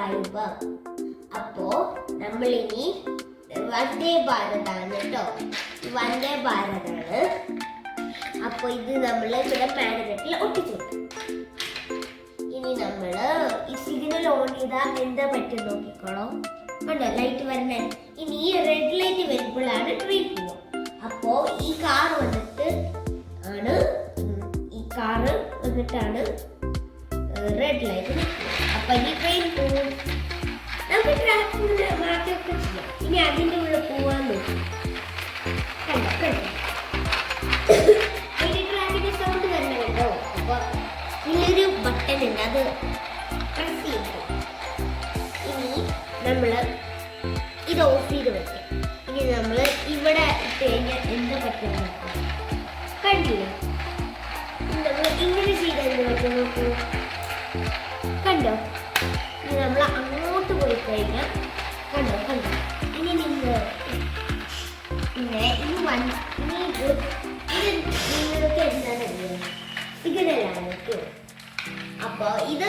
വൈഭവ്. അപ്പോ നമ്മളിനി വന്ദേ ഭാരതാണ് കേട്ടോ. വന്ദേ ഭാരതാണ്. അപ്പൊ ഇത് നമ്മൾ ഇവിടെ മാഗ്നറ്റിൽ ഒട്ടിച്ചു. ഇനി നമ്മള് ഈ സിഗ്നൽ ഓൺ ചെയ്താൽ എന്താ പറ്റും നോക്കിക്കോളോ. കണ്ടോ ലൈറ്റ് വരണേ. ഇനി ഈ റെഡ് ലൈറ്റ് വരുമ്പോഴാണ് ട്രെയിൻ പോവുക. അപ്പോ ഈ കാർ വന്നിട്ടാണ് റെഡ് ലൈറ്റ് നിൽക്കുക. അപ്പൊ ഈ ട്രെയിൻ പോവും. നമുക്ക് ട്രാക്കിന്റെ മാറ്റമൊക്കെ ചെയ്യാം. ഇനി അതിൻ്റെ ഉള്ളിൽ പോവാൻ നോക്കും. കണ്ടോ ട്രാക്കിന്റെ സൗണ്ട് വരണം കേട്ടോ. അപ്പൊ ഇതിലൊരു ബട്ടൺ ഉണ്ട്, അത് പ്രസ് ചെയ്യും. ഇനി നമ്മള് ഇത് ഓഫ് ചെയ്ത് വെക്കാം. ഇനി നമ്മള് ഇവിടെ ഇട്ട് കഴിഞ്ഞാൽ എന്താ പറ്റുന്ന കണ്ടില്ലേ. നമ്മൾ ഇങ്ങനെ ചെയ്താൽ എന്ത് പറ്റും നോക്കൂ. കണ്ടോ ഇനി നമ്മൾ അങ്ങോട്ട് പോയി കഴിഞ്ഞാൽ കണ്ടോ. ഇനി നിങ്ങൾ പിന്നെ നിങ്ങൾക്ക് എന്താണ് സിഗ്നലാണ് കേട്ടോ. അപ്പൊ ഇത്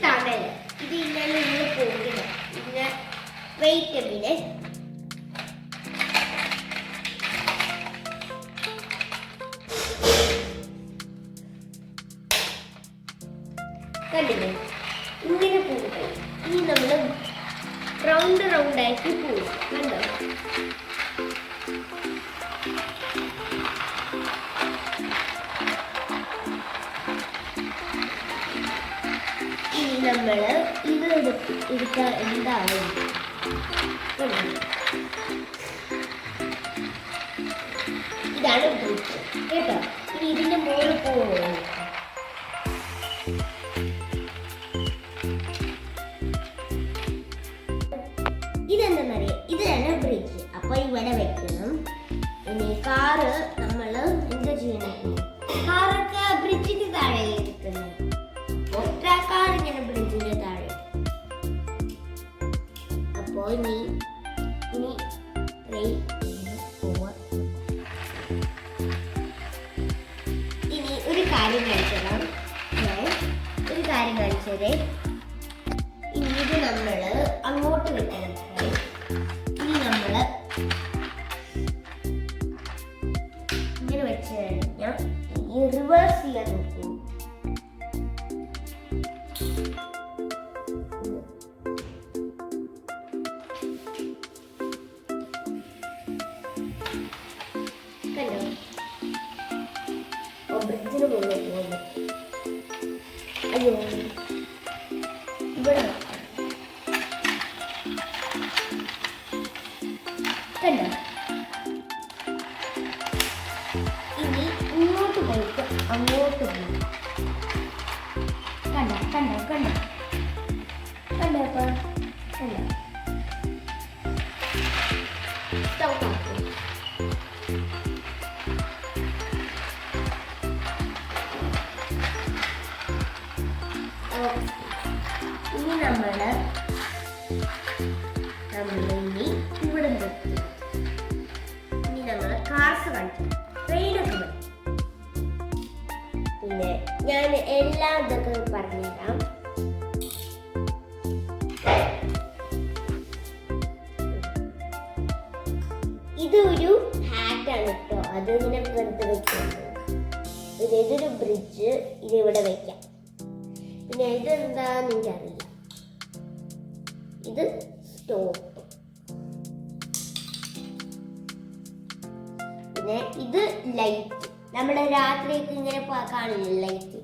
തണല്. ഇത് ഇങ്ങനെ നിങ്ങൾ പോകണം. ഇങ്ങനെ വെയിറ്റ് പിന്നെ കണ്ടില്ലേ ഇങ്ങനെ പോകും. ഇനി നമ്മൾ റൗണ്ട് ആക്കി പോകും. കണ്ടോ ഇനി നമ്മള് ഇത് എടുക്കാൻ എന്താവും ഇതാണ് ബ്രിഡ്ജ് കേട്ടോ. ഇനി ഇതിന്റെ മുകളിൽ പോകും. ഇതെന്താന്നറിയാം, ഇതാണ് ബ്രിഡ്ജ്. അപ്പൊ ഇവിടെ വെക്കണം. ഇനി കാറ് നമ്മള് എന്താ ചെയ്യണം, കാറൊക്കെ ബ്രിഡ്ജിന് താഴെ ഇരിക്കുന്നത്. കാർ ഇങ്ങനെ ബ്രിഡ്ജിന് താഴെ. അപ്പോ ഇനി ഒരു കാര്യം കാണിച്ചത് ഇനി ഇത് നമ്മള് അങ്ങോട്ട് വെക്കണം. ഇനി നമ്മള് ഇങ്ങനെ വെച്ച് കഴിഞ്ഞാൽ ഈ റിവേഴ്സ് ചെയ്യാൻ നോക്കൂ. കണ്ടോ ബ്രിഡ്ജിന് മുകളിൽ പോകുന്നു. അയ്യോ ഇവിടെ കണ്ടോ. ഇനി ഇങ്ങോട്ട് പോയിട്ട് അങ്ങോട്ട് പോകും. കണ്ടോ ഇനി നമ്മളിനി ഇവിടെ നിർത്തി. ഇനി നമ്മള് കാർസ് കളിക്കും, ട്രെയിനൊക്കെ കളിക്കും. പിന്നെ ഞാൻ എല്ലാം ഇതൊക്കെ പറഞ്ഞുതരാം. ഇതൊരു ഹാറ്റാണ് കേട്ടോ. അത് ഇങ്ങനെ വെറുതെ വെക്കുന്നത്. ഇതൊരു ബ്രിഡ്ജ്, ഇതിവിടെ വെക്കാം. പിന്നെ ഇതെന്താന്ന് എനിക്കറിയില്ല. ഇത് സ്റ്റോപ്പ്. പിന്നെ ഇത് ലൈറ്റ്. നമ്മുടെ രാത്രിയൊക്കെ ഇങ്ങനെ കാണില്ല ലൈറ്റ്.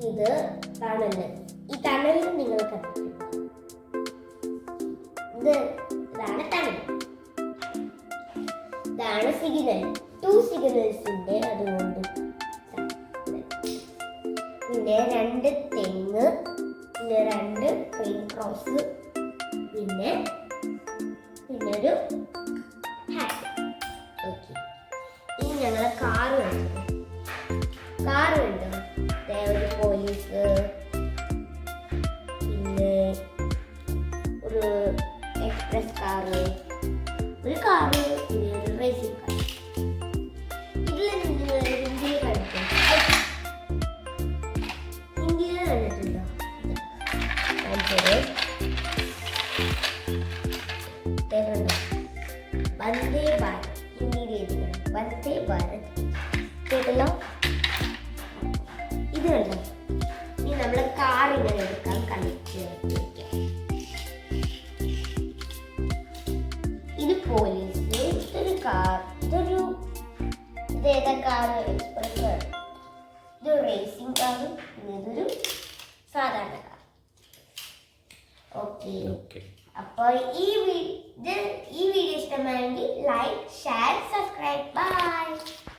ഇത് തണല്. ഈ തണലിൽ നിങ്ങൾ കണ്ടിട്ടുണ്ട്. ഇതാണ് തണൽ. ഇതാണ് സിഗ്നൽ. 2 സിഗ്നൽസിന്റെ അതുകൊണ്ട്. പിന്നെ 2 തെങ്ങ്, പിന്നെ 2 ട്രെയിൻ ക്രോസ്, പിന്നെ ഒരു ഹാറ്റ്. ഓക്കെ. ഇനി ഞങ്ങൾ കാറ് കണ്ടു. ഒരു പോലീസ്, പിന്നെ ഒരു എക്സ്പ്രസ് കാറ്, ഒരു കാറ്, പിന്നെ ഒരു റേസിംഗ് കാർ. ഇതിൽ ഹിന്ദി കളിക്കും. വന്ദേ ഭാരത് കേട്ടല്ലോ. ഇത് കണ്ടോ, ഇനി നമ്മൾ കാർ ഇങ്ങനെ എടുക്കാം, കളിച്ച് ഇത് പോലീസ്, ഇതൊരു കാർ, ഇതേതാ കാർ? എക്സ്പ്രസ്. ഇത് റേസിംഗ് കാർ, ഇതൊരു സാധാരണ കാർ. ഓക്കെ. അപ്പോൾ ഈ വീഡിയോ ഇഷ്ടമായെങ്കിൽ ലൈക്ക്, ഷെയർ, സബ്സ്ക്രൈബ്. ബൈ.